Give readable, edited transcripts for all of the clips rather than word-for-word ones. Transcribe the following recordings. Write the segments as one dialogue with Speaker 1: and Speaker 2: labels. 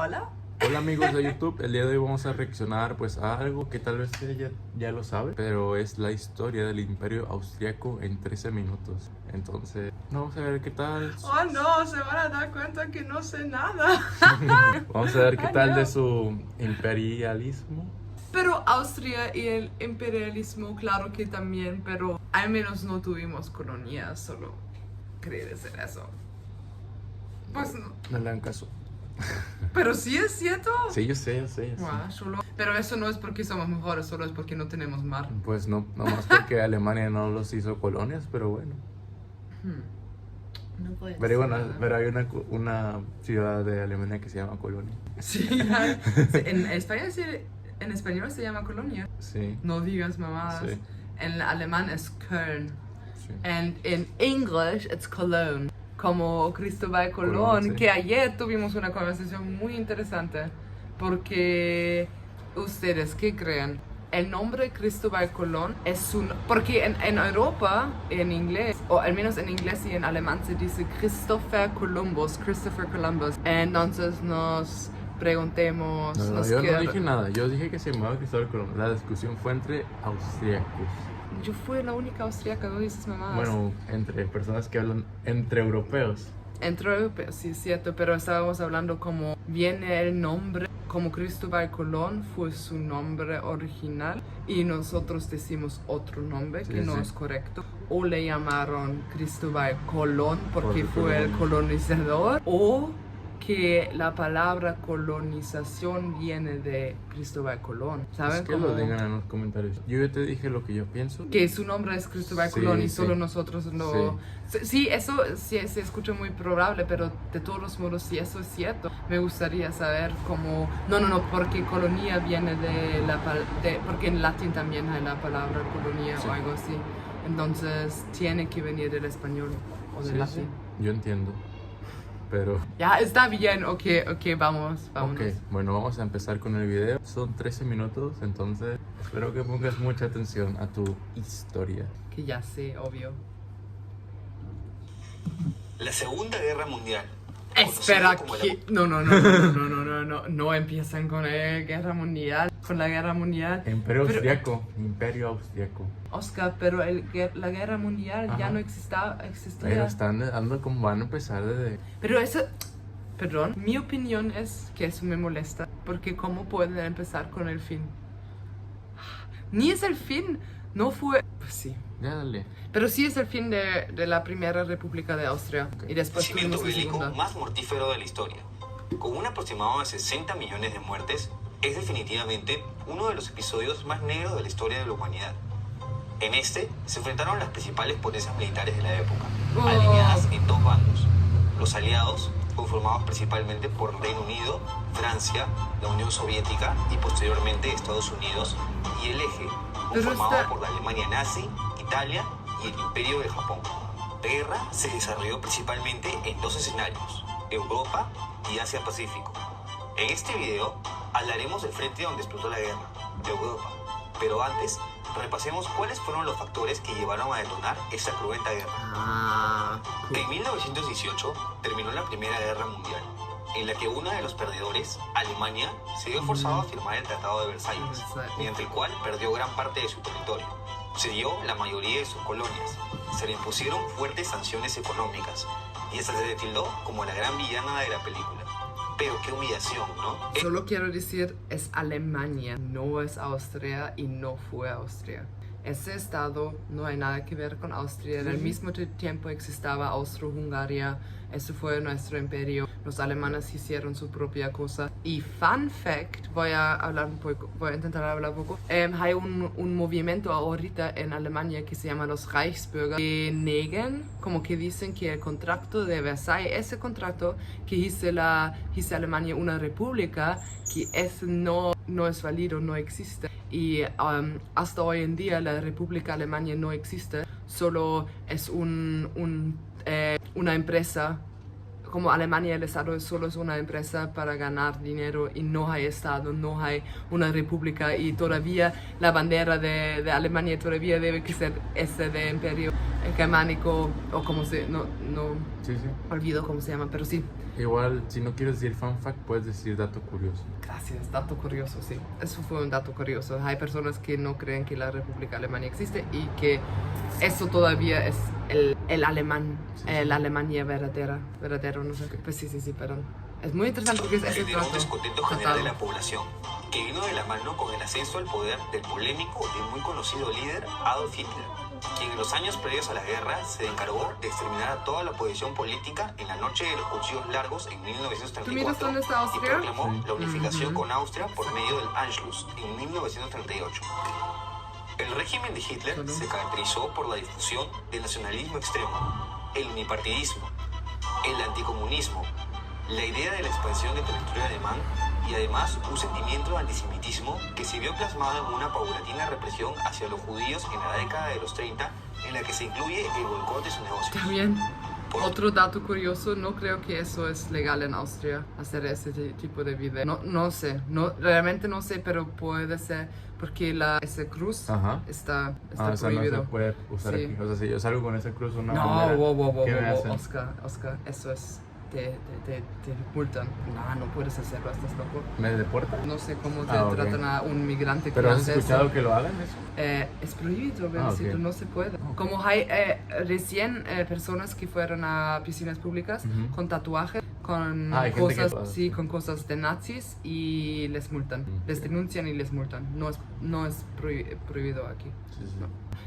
Speaker 1: Hola.
Speaker 2: Hola amigos de YouTube, el día de hoy vamos a reaccionar pues a algo que tal vez usted ya lo sabe, pero es la historia del Imperio Austriaco en 13 minutos. Entonces, vamos a ver qué tal.
Speaker 1: Oh no, se van a dar cuenta que no sé nada.
Speaker 2: Vamos a ver qué
Speaker 1: Ay,
Speaker 2: tal
Speaker 1: no.
Speaker 2: de su imperialismo.
Speaker 1: Pero Austria y el imperialismo, claro que también, pero al menos no tuvimos colonias, solo quería decir eso. Pues no.
Speaker 2: No le dan caso.
Speaker 1: Pero sí es cierto.
Speaker 2: Sí, yo sé.
Speaker 1: Guau, pero eso no es porque somos mejores, solo es porque no tenemos mar.
Speaker 2: Pues no, nomás porque Alemania no los hizo colonias, pero bueno.
Speaker 1: No puede
Speaker 2: Pero
Speaker 1: ser.
Speaker 2: bueno, pero hay una ciudad de Alemania que se llama Colonia.
Speaker 1: Sí, en España en español se llama Colonia.
Speaker 2: Sí,
Speaker 1: No digas mamadas.
Speaker 2: sí,
Speaker 1: En alemán es Köln.
Speaker 2: sí.
Speaker 1: And in English it's Cologne. Como Cristóbal Colón,
Speaker 2: Colón, sí.
Speaker 1: que ayer tuvimos una conversación muy interesante. Porque ustedes, ¿qué creen? El nombre Cristóbal Colón es un... Porque en Europa, en inglés, o al menos en inglés y en alemán se dice Christopher Columbus. Entonces nos preguntemos...
Speaker 2: No, yo no dije nada, yo dije que se llamaba Cristóbal Colón. La discusión fue entre austriacos.
Speaker 1: Yo fui la única austríaca, no dices mamadas.
Speaker 2: Bueno, entre personas que hablan entre europeos.
Speaker 1: Entre europeos, sí, es cierto, pero estábamos hablando como viene el nombre, como Cristóbal Colón fue su nombre original y nosotros decimos otro nombre que no es correcto. O le llamaron Cristóbal Colón porque fue el colonizador, o que la palabra colonización viene de Cristóbal Colón. ¿Saben?
Speaker 2: Es que lo digan en los comentarios. Yo ya te dije lo que yo pienso.
Speaker 1: Que su nombre es Cristóbal Colón y solo nosotros lo... Sí, eso sí, se escucha muy probable, pero de todos modos, si eso es cierto, me gustaría saber cómo... No, porque colonia viene de la... porque en latín también hay la palabra colonia o algo así. Entonces, tiene que venir del español o del latín.
Speaker 2: Yo entiendo, pero...
Speaker 1: Ya, está bien, ok, vámonos.
Speaker 2: Ok, bueno, vamos a empezar con el video. Son 13 minutos, entonces espero que pongas mucha atención a tu historia.
Speaker 1: Que ya sé, obvio.
Speaker 3: La Segunda Guerra Mundial.
Speaker 1: Espera,
Speaker 3: conocida
Speaker 1: que... No empiezan con la guerra mundial. Con la guerra mundial.
Speaker 2: Imperio Austriaco.
Speaker 1: Oscar, pero la guerra mundial ya
Speaker 2: Ajá.
Speaker 1: no existía.
Speaker 2: Pero están dando como van a empezar desde...
Speaker 1: Pero eso... Perdón, mi opinión es que eso me molesta. Porque ¿cómo pueden empezar con el fin? Ni es el fin, no fue... Pues sí.
Speaker 2: Ya dale.
Speaker 1: Pero sí es el fin de la Primera República de Austria. Y después tuvimos la
Speaker 3: bélico
Speaker 1: Segunda.
Speaker 3: más mortífero de la historia. Con un aproximado de 60 millones de muertes, es definitivamente uno de los episodios más negros de la historia de la humanidad. En este se enfrentaron las principales potencias militares de la época, alineadas en dos bandos. Los aliados, conformados principalmente por Reino Unido, Francia, la Unión Soviética y posteriormente Estados Unidos, y el eje, conformado por la Alemania nazi, Italia y el Imperio de Japón. La guerra se desarrolló principalmente en dos escenarios, Europa y Asia-Pacífico. En este video hablaremos del frente donde explotó la guerra, Europa. Pero antes, repasemos cuáles fueron los factores que llevaron a detonar esta cruenta guerra. En 1918 terminó la Primera Guerra Mundial, en la que uno de los perdedores, Alemania, se vio forzado a firmar el Tratado de Versalles, mediante el cual perdió gran parte de su territorio. Cedió la mayoría de sus colonias, se le impusieron fuertes sanciones económicas y esta se le tildó como la gran villana de la película. Pero qué humillación, ¿no?
Speaker 1: Solo quiero decir, es Alemania, no es Austria y no fue Austria. Ese estado no hay nada que ver con Austria. Al mismo tiempo existaba Austro-Hungaria, ese fue nuestro imperio. Los alemanes hicieron su propia cosa. Y fun fact, voy a intentar hablar un poco. Hay un movimiento ahorita en Alemania que se llama los Reichsbürger, que negan, como que dicen que el contrato de Versailles, ese contrato que hizo Alemania una república, que ese no es válido, no existe. Y hasta hoy en día la República Alemania no existe, solo es una empresa. Como Alemania, el Estado solo es una empresa para ganar dinero y no hay Estado, no hay una república y todavía la bandera de Alemania todavía debe ser ese de imperio. germánico, o como se... No
Speaker 2: Sí, sí.
Speaker 1: olvido cómo se llama, pero sí.
Speaker 2: Igual, si no quieres decir fun fact, puedes decir dato curioso.
Speaker 1: Gracias, dato curioso, sí. Eso fue un dato curioso. Hay personas que no creen que la República Alemana existe y que eso todavía es el alemán, la Alemania verdadero, no sé. Pues sí, perdón. Es muy interesante porque es ese
Speaker 3: Generó un
Speaker 1: trato.
Speaker 3: descontento general de la población, que vino de la mano con el ascenso al poder del polémico y muy conocido líder Adolf Hitler, quien en los años previos a la guerra se encargó de exterminar a toda la oposición política en la noche de los cuchillos largos en 1934.
Speaker 1: ¿Tú miras dónde está
Speaker 3: y
Speaker 1: Austria?
Speaker 3: proclamó
Speaker 2: Sí.
Speaker 3: la unificación con Austria por medio del Anschluss en 1938. El régimen de Hitler se caracterizó por la difusión del nacionalismo extremo, el unipartidismo, el anticomunismo, la idea de la expansión del territorio alemán y además un sentimiento de antisemitismo que se vio plasmado en una paulatina represión hacia los judíos en la década de los 30, en la que se incluye el boicot de sus negocios.
Speaker 1: También, otro dato curioso, no creo que eso es legal en Austria, hacer ese tipo de video. No sé, realmente no sé, pero puede ser porque ese cruz
Speaker 2: Ajá.
Speaker 1: está
Speaker 2: O sea,
Speaker 1: prohibido.
Speaker 2: no se puede usar
Speaker 1: Sí.
Speaker 2: aquí. O sea, si yo salgo con esa cruz una
Speaker 1: No,
Speaker 2: bandera,
Speaker 1: wow,
Speaker 2: ¿qué me hacen?
Speaker 1: Oscar, eso es, te multan. No puedes hacerlo, estás loco.
Speaker 2: ¿Me deportan?
Speaker 1: No sé cómo te
Speaker 2: Ok.
Speaker 1: tratan a un migrante que
Speaker 2: ¿Pero has
Speaker 1: hace
Speaker 2: escuchado
Speaker 1: eso.
Speaker 2: que lo hagan eso?
Speaker 1: Es prohibido, Bernardito,
Speaker 2: ok.
Speaker 1: no se puede.
Speaker 2: Ok.
Speaker 1: Como hay recién personas que fueron a piscinas públicas
Speaker 2: Ujú.
Speaker 1: con tatuajes, con
Speaker 2: hay gente que
Speaker 1: cosas,
Speaker 2: lo hace.
Speaker 1: sí, con cosas de nazis y les multan. Les denuncian y les multan. No es prohibido aquí.
Speaker 2: Sí, sí.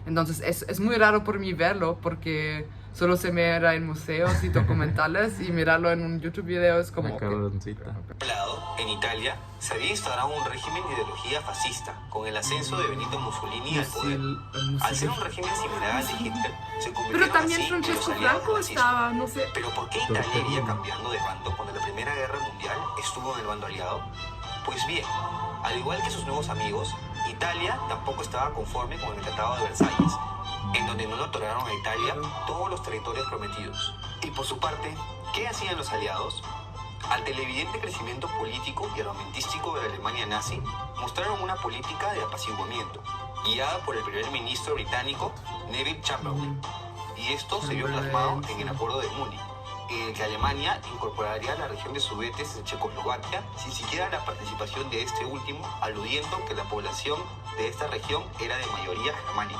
Speaker 1: Entonces es muy raro por mí verlo porque solo se mira en museos y documentales y mirarlo en un YouTube video es como...
Speaker 2: Una cabroncita.
Speaker 3: Por otro lado, en Italia se había instaurado un régimen de ideología fascista, con el ascenso de Benito Mussolini al poder. Al ser un régimen similar al de Hitler, se convirtieron
Speaker 1: Pero también
Speaker 3: así en los
Speaker 1: Francesco
Speaker 3: aliados del
Speaker 1: Franco
Speaker 3: nazismo.
Speaker 1: estaba, no sé...
Speaker 3: Pero ¿por qué Italia iría cambiando de bando cuando la Primera Guerra Mundial estuvo en el bando aliado? Pues bien, al igual que sus nuevos amigos, Italia tampoco estaba conforme con el Tratado de Versalles, en donde no le otorgaron a Italia todos los territorios prometidos. Y por su parte, ¿qué hacían los aliados? Ante el evidente crecimiento político y armamentístico de la Alemania nazi, mostraron una política de apaciguamiento, guiada por el primer ministro británico Neville Chamberlain. Y esto se vio plasmado en el Acuerdo de Múnich, en el que Alemania incorporaría la región de Sudetes en Checoslovaquia sin siquiera la participación de este último, aludiendo que la población de esta región era de mayoría germánica.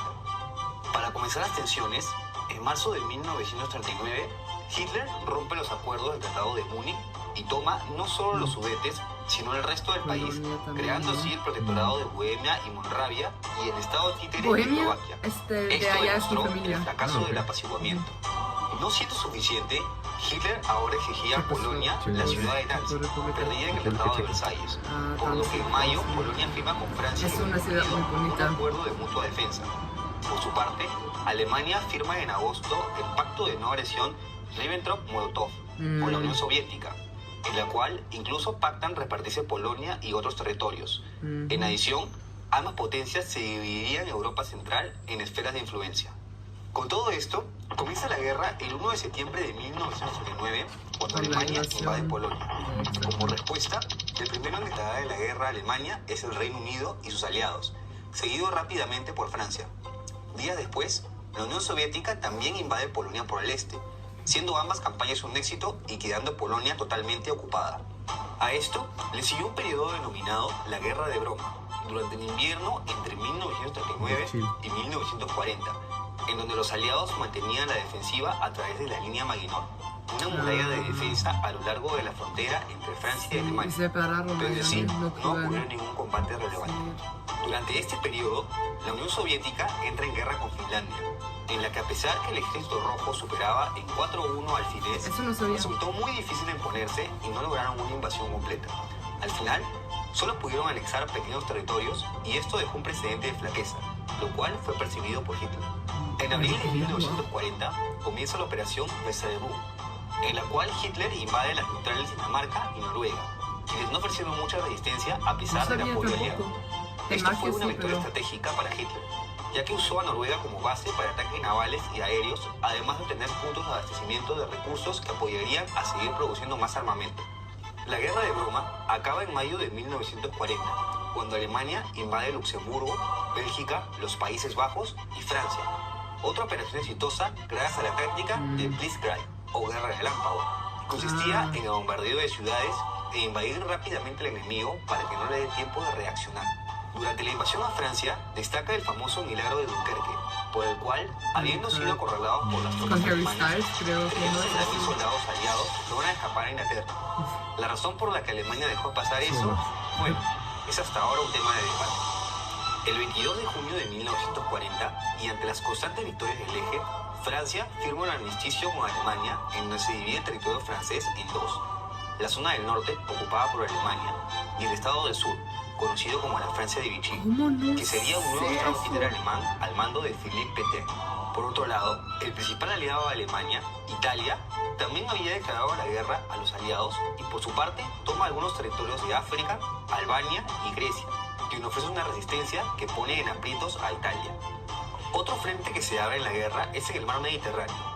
Speaker 3: Para comenzar las tensiones, en marzo de 1939, Hitler rompe los acuerdos del Tratado de Múnich y toma no solo los Sudetes, sino el resto del país,
Speaker 1: Polonia también,
Speaker 3: creando
Speaker 1: ¿no?
Speaker 3: así el protectorado de Bohemia y Moravia y el estado títere de
Speaker 1: Bohemia,
Speaker 3: Eslovaquia.
Speaker 1: de
Speaker 3: Esto
Speaker 1: allá es mi
Speaker 3: demostró
Speaker 1: familia.
Speaker 3: el fracaso
Speaker 2: ok.
Speaker 3: del apaciguamiento. No siendo suficiente, Hitler ahora exigía a
Speaker 1: Sí, pues,
Speaker 3: Polonia
Speaker 2: sí,
Speaker 3: la
Speaker 2: sí.
Speaker 3: ciudad de Danzig,
Speaker 1: República.
Speaker 3: perdida en el Tratado de Versalles, por lo que en mayo Polonia firma con Francia
Speaker 1: Es una ciudad muy bonita.
Speaker 3: un acuerdo de mutua defensa. Por su parte, Alemania firma en agosto el pacto de no agresión Ribbentrop-Molotov con la Unión Soviética, en la cual incluso pactan repartirse Polonia y otros territorios. En adición, ambas potencias se dividirían Europa Central en esferas de influencia. Con todo esto, comienza la guerra el 1 de septiembre de 1939, cuando
Speaker 1: Con la
Speaker 3: Alemania
Speaker 1: invasión.
Speaker 3: invade Polonia. Como respuesta, el primero en declarar la guerra a Alemania es el Reino Unido y sus aliados, seguido rápidamente por Francia. Días después, la Unión Soviética también invade Polonia por el este, siendo ambas campañas un éxito y quedando Polonia totalmente ocupada. A esto le siguió un periodo denominado la Guerra de Broma, durante el invierno entre 1939 y 1940, en donde los aliados mantenían la defensiva a través de la línea Maginot, una muralla de defensa a lo largo de la frontera entre Francia y
Speaker 1: Y
Speaker 3: Alemania.
Speaker 1: separaron
Speaker 3: Pero
Speaker 1: allá,
Speaker 3: sí, no
Speaker 1: pueden-
Speaker 3: ocurrió ningún combate relevante. Durante este periodo, la Unión Soviética entra en guerra con Finlandia, en la que a pesar que el ejército rojo superaba en 4-1 al finés,
Speaker 1: Eso no sabía.
Speaker 3: resultó muy difícil imponerse y no lograron una invasión completa. Al final, solo pudieron anexar pequeños territorios y esto dejó un precedente de flaqueza, lo cual fue percibido por Hitler. En abril de 1940 comienza la operación Weserübung, en la cual Hitler invade las neutrales Dinamarca y Noruega, quienes no ofrecieron mucha resistencia a
Speaker 1: No
Speaker 3: pesar del
Speaker 1: sabía
Speaker 3: apoyo aliado.
Speaker 1: tampoco.
Speaker 3: Esto
Speaker 1: Magia
Speaker 3: fue una
Speaker 1: sí,
Speaker 3: victoria
Speaker 1: pero...
Speaker 3: estratégica para Hitler, ya que usó a Noruega como base para ataques navales y aéreos, además de obtener puntos de abastecimiento de recursos que apoyarían a seguir produciendo más armamento. La guerra de Broma acaba en mayo de 1940, cuando Alemania invade Luxemburgo, Bélgica, los Países Bajos y Francia. otra operación exitosa gracias a la táctica de Blitzkrieg o guerra de relámpago. Consistía en el bombardeo de ciudades e invadir rápidamente al enemigo para que no le dé tiempo de reaccionar. Durante la invasión a Francia destaca el famoso milagro de Dunkerque, por el cual, habiendo sido acorralados por las tropas
Speaker 1: Con Harry
Speaker 3: alemanas,
Speaker 1: Styles, creo que no
Speaker 3: 300.000
Speaker 1: es
Speaker 3: soldados aliados logran escapar a Inglaterra. La razón por la que Alemania dejó pasar eso, bueno, es hasta ahora un tema de debate. El 22 de junio de 1940, y ante las constantes victorias del eje, Francia firma un armisticio con Alemania en donde se divide el territorio francés en dos. La zona del norte, ocupada por Alemania, y el estado del sur, conocido como la Francia de Vichy, que sería un nuevo estado títere alemán al mando de Philippe Pétain. Por otro lado, el principal aliado de Alemania, Italia, también había declarado la guerra a los aliados y por su parte toma algunos territorios de África, Albania y Grecia, quien ofrece una resistencia que pone en aprietos a Italia. Otro frente que se abre en la guerra es en el mar Mediterráneo.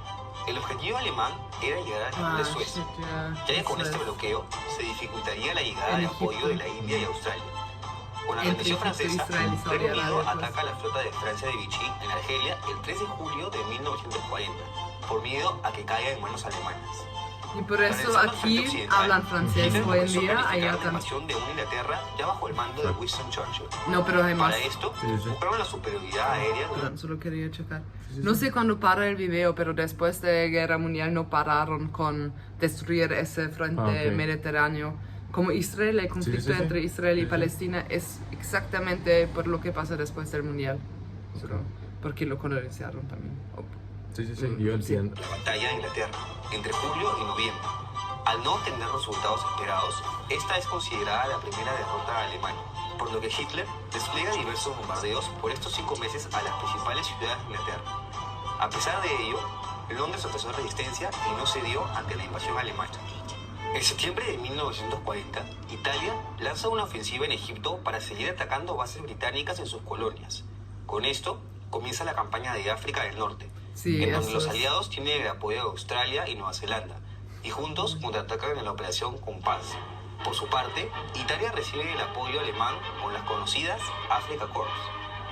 Speaker 3: El objetivo alemán era llegar al canal de Suez, ya que con este bloqueo se dificultaría la llegada de apoyo de la India y Australia. Con la rendición francesa, el Reino Unido ataca a la flota de Francia de Vichy en Argelia el 3 de julio de 1940, por miedo a que caiga en manos alemanas.
Speaker 1: Y por eso aquí hablan francés hoy en día. Allá
Speaker 3: la invasión de una Inglaterra ya bajo el mando de Winston Churchill.
Speaker 1: No, pero además...
Speaker 3: Para esto, buscaron la superioridad aérea.
Speaker 1: Perdón, solo quería checar. No sé cuándo para el video, pero después de la Guerra Mundial no pararon con destruir ese frente mediterráneo. Como Israel, el conflicto entre Israel y Palestina es exactamente por lo que pasa después del Mundial. Solo porque lo colonizaron también.
Speaker 2: Yo entiendo.
Speaker 3: La batalla de Inglaterra, entre julio y noviembre. Al no obtener resultados esperados, esta es considerada la primera derrota de Alemania, por lo que Hitler despliega diversos bombardeos por estos 5 meses a las principales ciudades de Inglaterra. A pesar de ello, Londres ofreció resistencia y no cedió ante la invasión alemana. En septiembre de 1940, Italia lanza una ofensiva en Egipto para seguir atacando bases británicas en sus colonias. Con esto, comienza la campaña de África del Norte, en donde los aliados tienen el apoyo de Australia y Nueva Zelanda, y juntos contraatacan en la operación Compass. Por su parte, Italia recibe el apoyo alemán con las conocidas Afrika Korps,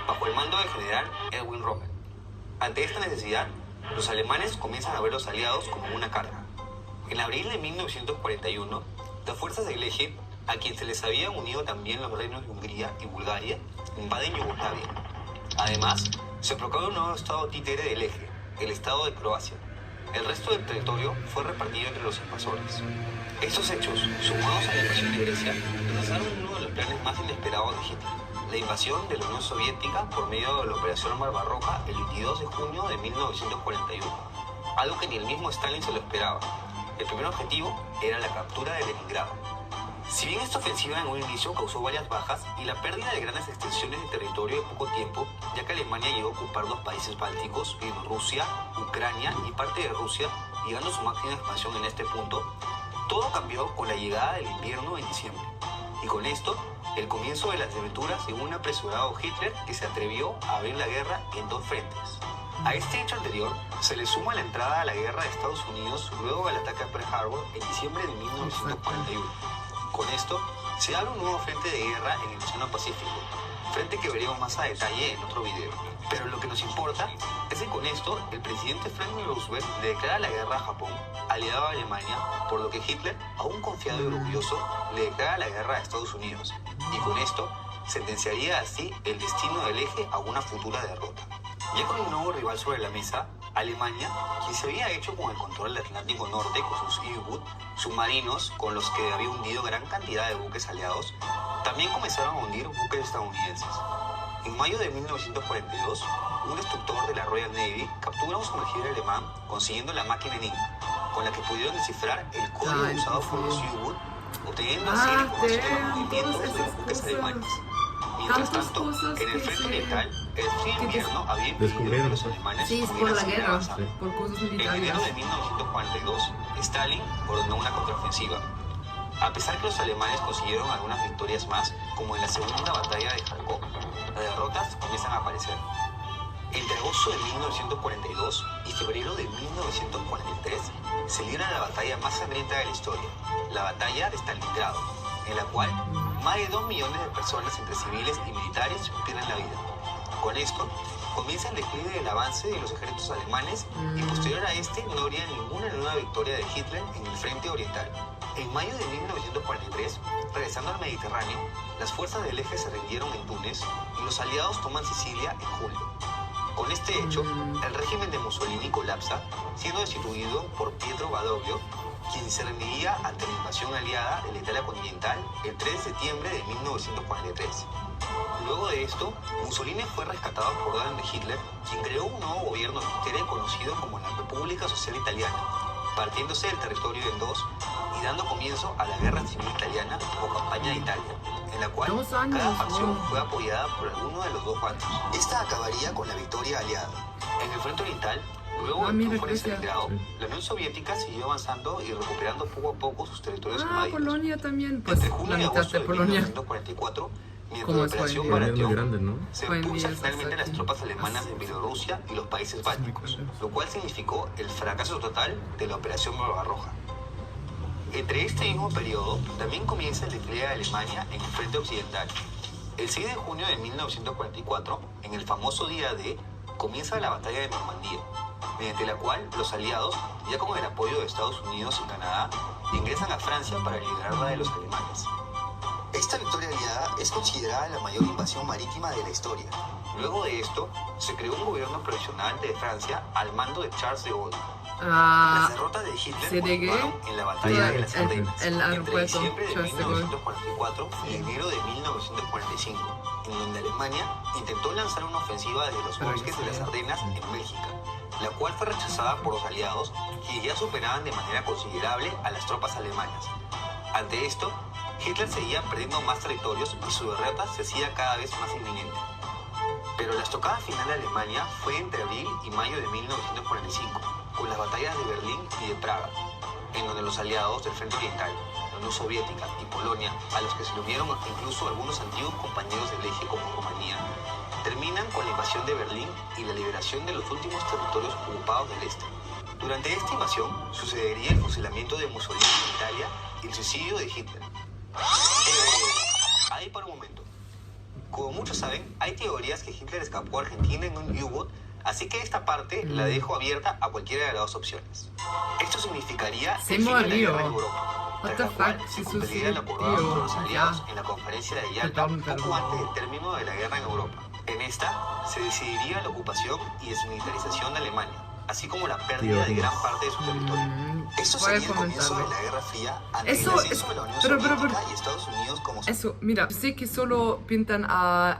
Speaker 3: bajo el mando del general Erwin Rommel. Ante esta necesidad, los alemanes comienzan a ver a los aliados como una carga. En abril de 1941, las fuerzas del eje, a quien se les habían unido también los reinos de Hungría y Bulgaria, invaden Yugoslavia. Además, se proclama un nuevo estado títere del eje, el estado de Croacia. El resto del territorio fue repartido entre los invasores. Estos hechos, sumados a la invasión de Grecia, retrasaron uno de los planes más inesperados de Hitler, la invasión de la Unión Soviética por medio de la Operación Barbarroja el 22 de junio de 1941, algo que ni el mismo Stalin se lo esperaba. El primer objetivo era la captura de Leningrado. Si bien esta ofensiva en un inicio causó varias bajas y la pérdida de grandes extensiones de territorio en poco tiempo, ya que Alemania llegó a ocupar 2 países bálticos, Bielorrusia, Ucrania y parte de Rusia, llegando a su máxima expansión en este punto, todo cambió con la llegada del invierno en diciembre. Y con esto, el comienzo de las aventuras de un apresurado Hitler que se atrevió a abrir la guerra en 2 frentes. A este hecho anterior se le suma la entrada a la guerra de Estados Unidos luego del ataque a Pearl Harbor en diciembre de 1941. Con esto, se abre un nuevo frente de guerra en el Océano Pacífico, frente que veremos más a detalle en otro video. Pero lo que nos importa es que con esto el presidente Franklin Roosevelt le declara la guerra a Japón, aliado a Alemania, por lo que Hitler, aún confiado y orgulloso, le declara la guerra a Estados Unidos. Y con esto, sentenciaría así el destino del eje a una futura derrota. Ya con un nuevo rival sobre la mesa, Alemania, quien se había hecho con el control del Atlántico Norte con sus U-Boot, submarinos con los que había hundido gran cantidad de buques aliados, también comenzaron a hundir buques estadounidenses. En mayo de 1942, un destructor de la Royal Navy captura a un sumergible alemán consiguiendo la máquina Enigma, con la que pudieron descifrar el código usado por los U-Boot, obteniendo así la información de los movimientos de los buques alemanes. Mientras tanto, en el frente oriental, el frío invierno había impedido que los alemanes pudieran seguir avanzando. En enero de 1942, Stalin ordenó una contraofensiva. A pesar que los alemanes consiguieron algunas victorias más, como en la segunda batalla de Kharkov, las derrotas comienzan a aparecer. Entre agosto de 1942 y febrero de 1943 se libra la batalla más sangrienta de la historia, la batalla de Stalingrado, en la cual más de 2 millones de personas entre civiles y militares pierden la vida. Con esto, comienza el declive del avance de los ejércitos alemanes y posterior a este no habría ninguna nueva victoria de Hitler en el frente oriental. En mayo de 1943, regresando al Mediterráneo, las fuerzas del eje se rindieron en Túnez y los aliados toman Sicilia en julio. Con este hecho, el régimen de Mussolini colapsa, siendo destituido por Pietro Badoglio, quien se rendiría ante la invasión aliada de la Italia continental el 3 de septiembre de 1943. Luego de esto, Mussolini fue rescatado por orden de Hitler, quien creó un nuevo gobierno títere conocido como la República Social Italiana, partiéndose el territorio en dos y dando comienzo a la Guerra Civil Italiana o Campaña de Italia, en la cual
Speaker 1: 2 años,
Speaker 3: cada facción
Speaker 1: wow.
Speaker 3: fue apoyada por alguno de los dos bandos. Esta acabaría con la victoria aliada. En el frente oriental, luego del
Speaker 1: mira,
Speaker 3: triunfo de
Speaker 1: Grecia.
Speaker 3: Stalingrado, la Unión Soviética siguió avanzando y recuperando poco a poco sus territorios invadidos.
Speaker 1: Polonia también, pues
Speaker 3: Entre
Speaker 1: la
Speaker 3: junio y
Speaker 1: mitad
Speaker 3: agosto
Speaker 1: de
Speaker 3: de
Speaker 1: Polonia.
Speaker 3: 1944, mientras
Speaker 1: ¿Cómo
Speaker 3: la
Speaker 1: es hoy en
Speaker 3: operación
Speaker 1: día?
Speaker 2: Polonia es muy
Speaker 3: Baratio,
Speaker 2: grande, ¿no?
Speaker 3: se
Speaker 1: Hoy en
Speaker 3: impulsa
Speaker 1: día es
Speaker 3: finalmente
Speaker 1: hasta
Speaker 3: las tropas
Speaker 1: aquí.
Speaker 3: alemanas de Bielorrusia y los Países Bálticos, lo cual significó el fracaso total de la Operación Barbarroja. Entre este mismo periodo, también comienza el declive de Alemania en el frente occidental. El 6 de junio de 1944, en el famoso día D, comienza la batalla de Normandía, mediante la cual los aliados, ya con el apoyo de Estados Unidos y Canadá, ingresan a Francia para liberarla de los alemanes. Esta victoria aliada es considerada la mayor invasión marítima de la historia. Luego de esto, se creó un gobierno provisional de Francia al mando de Charles de Gaulle. Las derrotas de Hitler
Speaker 1: CDG,
Speaker 3: continuaron en la batalla de las Ardenas
Speaker 1: el
Speaker 3: entre
Speaker 1: aeropuerto
Speaker 3: diciembre de
Speaker 1: Charles de Gaulle.
Speaker 3: 1944 y enero de 1945, en donde Alemania intentó lanzar una ofensiva desde los
Speaker 1: Pero
Speaker 3: bosques
Speaker 1: ya
Speaker 3: de las
Speaker 1: sé.
Speaker 3: Ardenas en Bélgica, la cual fue rechazada por los aliados, que ya superaban de manera considerable a las tropas alemanas. Ante esto, Hitler seguía perdiendo más territorios y su derrota se hacía cada vez más inminente. Pero la estocada final de Alemania fue entre abril y mayo de 1945, con las batallas de Berlín y de Praga, en donde los aliados del Frente Oriental, la Unión Soviética y Polonia, a los que se le unieron incluso algunos antiguos compañeros del eje como Rumanía, terminan con la invasión de Berlín y la liberación de los últimos territorios ocupados del este. Durante esta invasión sucedería el fusilamiento de Mussolini en Italia y el suicidio de Hitler. Ahí para un momento. Como muchos saben, hay teorías que Hitler escapó a Argentina en un U-boat, así que esta parte la dejo abierta a cualquiera de las dos opciones. Esto significaría
Speaker 1: Se
Speaker 3: el fin de la
Speaker 1: murió.
Speaker 3: guerra en Europa,
Speaker 1: What
Speaker 3: tras
Speaker 1: the
Speaker 3: la cual
Speaker 1: fuck,
Speaker 3: se
Speaker 1: se
Speaker 3: cumpliría el acordado
Speaker 1: suicidó.
Speaker 3: entre los aliados
Speaker 1: Ya.
Speaker 3: en la conferencia de Yalta poco
Speaker 1: Perdón.
Speaker 3: antes del término de la guerra en Europa. En esta se decidiría la ocupación y desmilitarización de Alemania, así como la pérdida de gran parte de su territorio. Esto
Speaker 1: Voy a
Speaker 3: sería el comienzo de
Speaker 1: comentarlo.
Speaker 3: la Guerra Fría ante
Speaker 1: Eso
Speaker 3: el ascenso
Speaker 1: es-
Speaker 3: de la Unión
Speaker 1: pero-
Speaker 3: Soviética y Estados Unidos como
Speaker 1: Eso, mira, sé que solo pintan a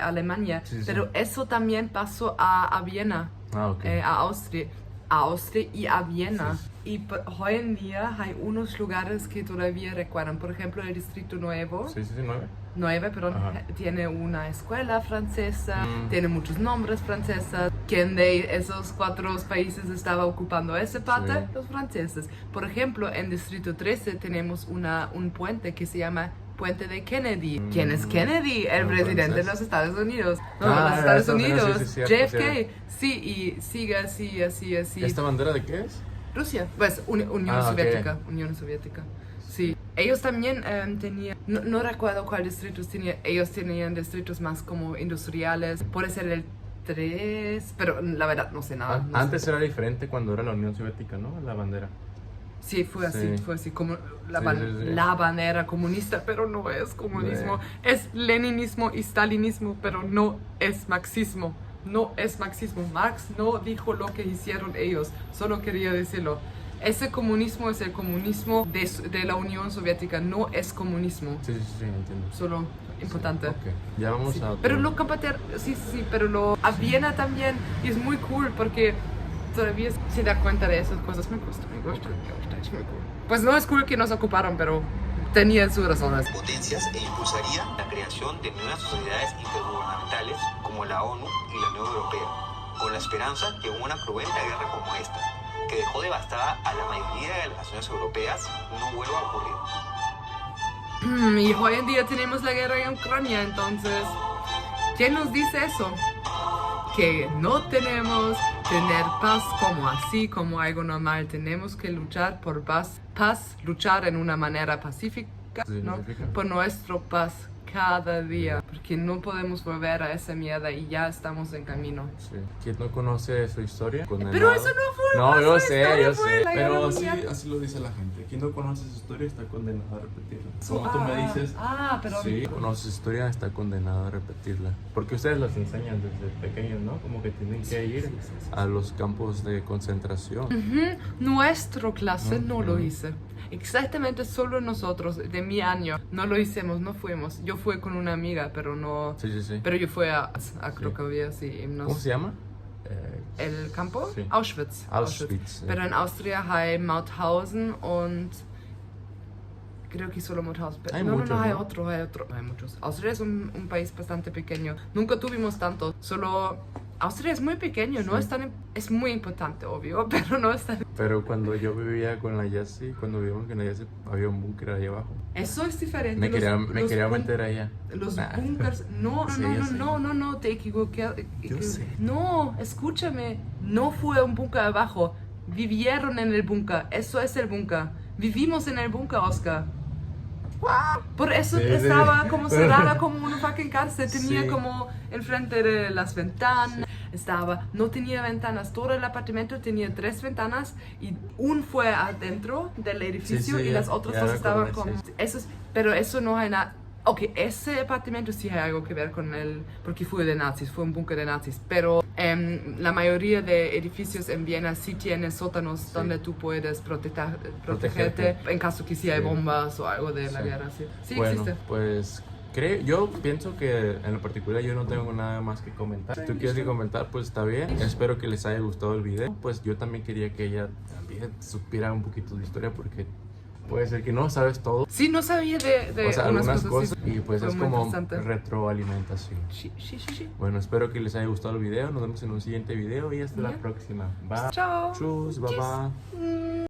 Speaker 1: Alemania,
Speaker 2: Sí, sí.
Speaker 1: pero eso también pasó a Viena,
Speaker 2: Ah, ok.
Speaker 1: a Austria y a Viena.
Speaker 2: Sí.
Speaker 1: Y hoy en día hay unos lugares que todavía recuerdan, por ejemplo, el Distrito Nuevo.
Speaker 2: Sí, 9.
Speaker 1: 9, perdón,
Speaker 2: Ajá.
Speaker 1: tiene una escuela francesa,
Speaker 2: Mm.
Speaker 1: tiene muchos nombres franceses. ¿Quién de esos 4 países estaba ocupando esa parte?
Speaker 2: Sí.
Speaker 1: Los franceses. Por ejemplo, en Distrito 13 tenemos un puente que se llama Puente de Kennedy. ¿Quién es Kennedy? El
Speaker 2: ¿Un
Speaker 1: presidente de
Speaker 2: francés?
Speaker 1: los Estados Unidos. No,
Speaker 2: Ah,
Speaker 1: de los Estados
Speaker 2: eso,
Speaker 1: Unidos.
Speaker 2: sí, sí, cierto,
Speaker 1: JFK. Sí, y sigue así.
Speaker 2: ¿Esta bandera de qué es?
Speaker 1: Rusia, pues Unión
Speaker 2: Ah, ok.
Speaker 1: Soviética, Unión Soviética. Sí, ellos también tenían, no recuerdo cuál distritos tenían, ellos tenían distritos más como industriales, puede ser el 3, pero la verdad no sé nada. no sé.
Speaker 2: Antes era diferente cuando era la Unión Soviética, ¿no? La bandera.
Speaker 1: Sí, fue así,
Speaker 2: Sí.
Speaker 1: como la,
Speaker 2: Sí, sí, sí.
Speaker 1: la bandera comunista, pero no es comunismo, es leninismo y stalinismo, pero no es marxismo. No es marxismo. Marx no dijo lo que hicieron ellos, solo quería decirlo. Ese comunismo es el comunismo de la Unión Soviética, no es comunismo.
Speaker 2: Sí, entiendo.
Speaker 1: Solo importante.
Speaker 2: Ok, ya vamos
Speaker 1: Sí.
Speaker 2: a...
Speaker 1: Pero lo compartir, sí, pero lo a Viena también, y es muy cool porque todavía se da cuenta de esas cosas. Me gusta, es muy cool. Pues no es cool que nos ocuparon, pero tenían sus razones.
Speaker 3: potencias e impulsaría la creación de nuevas sociedades intergubernamentales como la ONU y la Unión Europea, con la esperanza que una cruenta guerra como esta, que dejó devastada a la mayoría de las naciones europeas, no vuelva a ocurrir.
Speaker 1: Y hoy en día tenemos la guerra en Ucrania, entonces, ¿quién nos dice eso? Que no tenemos tener paz como algo normal. Tenemos que luchar por paz, luchar en una manera pacífica, ¿no?
Speaker 2: Significa.
Speaker 1: Por nuestro paz, cada día, porque no podemos volver a esa mierda y ya estamos en camino.
Speaker 2: Sí. ¿Quién no conoce su historia? Condenado.
Speaker 1: Pero eso no fue
Speaker 2: No, yo sé,
Speaker 1: historia, fue la guerra
Speaker 2: pero así,
Speaker 1: mundial.
Speaker 2: así lo dice la gente. Quien no conoce su historia está condenado a repetirla. Como tú me dices,
Speaker 1: pero
Speaker 2: sí, conoce su historia, está condenado a repetirla. Porque ustedes las enseñan desde pequeños, ¿no? Como que tienen que ir a los campos de concentración.
Speaker 1: Nuestra clase no lo
Speaker 2: Ujú.
Speaker 1: hice. Exactamente solo nosotros, de mi año, no lo hicimos, no fuimos. Yo fui con una amiga, pero no...
Speaker 2: Sí, sí, sí.
Speaker 1: Pero yo fui a Cracovia, sí.
Speaker 2: ¿Cómo se llama?
Speaker 1: El campo?
Speaker 2: Sí.
Speaker 1: Auschwitz.
Speaker 2: Auschwitz, sí.
Speaker 1: Pero en Austria hay Mauthausen und creo que solo Mauthausen.
Speaker 2: Hay
Speaker 1: no,
Speaker 2: muchos,
Speaker 1: no, hay
Speaker 2: ¿no?
Speaker 1: otro. Hay muchos. Austria es un país bastante pequeño. Nunca tuvimos tanto. Solo Austria es muy pequeño, no es tan... Es muy importante, obvio, pero no es tan...
Speaker 2: Pero cuando yo vivía con la Yassi, cuando vivíamos con la Yassi, había un búnker ahí abajo.
Speaker 1: Eso es diferente.
Speaker 2: Me quería
Speaker 1: los
Speaker 2: meter allá.
Speaker 1: Los
Speaker 2: Nah.
Speaker 1: bunkers, no,
Speaker 2: Sí, yo sé.
Speaker 1: no, te equivoqué.
Speaker 2: Yo sé.
Speaker 1: No, escúchame, no fue un búnker abajo, vivieron en el búnker, eso es el búnker, vivimos en el búnker, Oscar. Por eso
Speaker 2: Sí, sí.
Speaker 1: estaba como cerrada como una fucking cárcel, tenía
Speaker 2: Sí.
Speaker 1: como enfrente de las ventanas, no tenía ventanas, todo el apartamento tenía 3 ventanas y un fue adentro del edificio
Speaker 2: Sí,
Speaker 1: y
Speaker 2: ya-
Speaker 1: las otras
Speaker 2: ya
Speaker 1: dos
Speaker 2: recordé,
Speaker 1: estaban como...
Speaker 2: sí.
Speaker 1: Eso es, pero eso no hay nada... Ok, ese apartamento sí hay algo que ver con él, porque fue de nazis, fue un búnker de nazis, pero la mayoría de edificios en Viena sí tienen sótanos
Speaker 2: Sí.
Speaker 1: donde tú puedes protegerte
Speaker 2: Protegerte.
Speaker 1: en caso que sí hay
Speaker 2: Sí.
Speaker 1: bombas o algo de la
Speaker 2: Sí.
Speaker 1: guerra. Sí, sí
Speaker 2: Bueno,
Speaker 1: existe.
Speaker 2: pues yo pienso que en lo particular yo no tengo nada más que comentar. Si tú quieres que comentar, pues está bien. Espero que les haya gustado el video. Pues yo también quería que ella también supiera un poquito de historia porque puede ser que no sabes todo.
Speaker 1: Sí, no sabía de
Speaker 2: O sea,
Speaker 1: unas
Speaker 2: algunas
Speaker 1: cosas.
Speaker 2: cosas y pues
Speaker 1: Fue
Speaker 2: es
Speaker 1: muy
Speaker 2: como
Speaker 1: interesante.
Speaker 2: retroalimentación.
Speaker 1: Sí.
Speaker 2: Bueno, espero que les haya gustado el video. Nos vemos en un siguiente video y hasta la
Speaker 1: Ya.
Speaker 2: próxima. Bye.
Speaker 1: Chao.
Speaker 2: Tschüss, bye
Speaker 1: Tschüss.
Speaker 2: bye.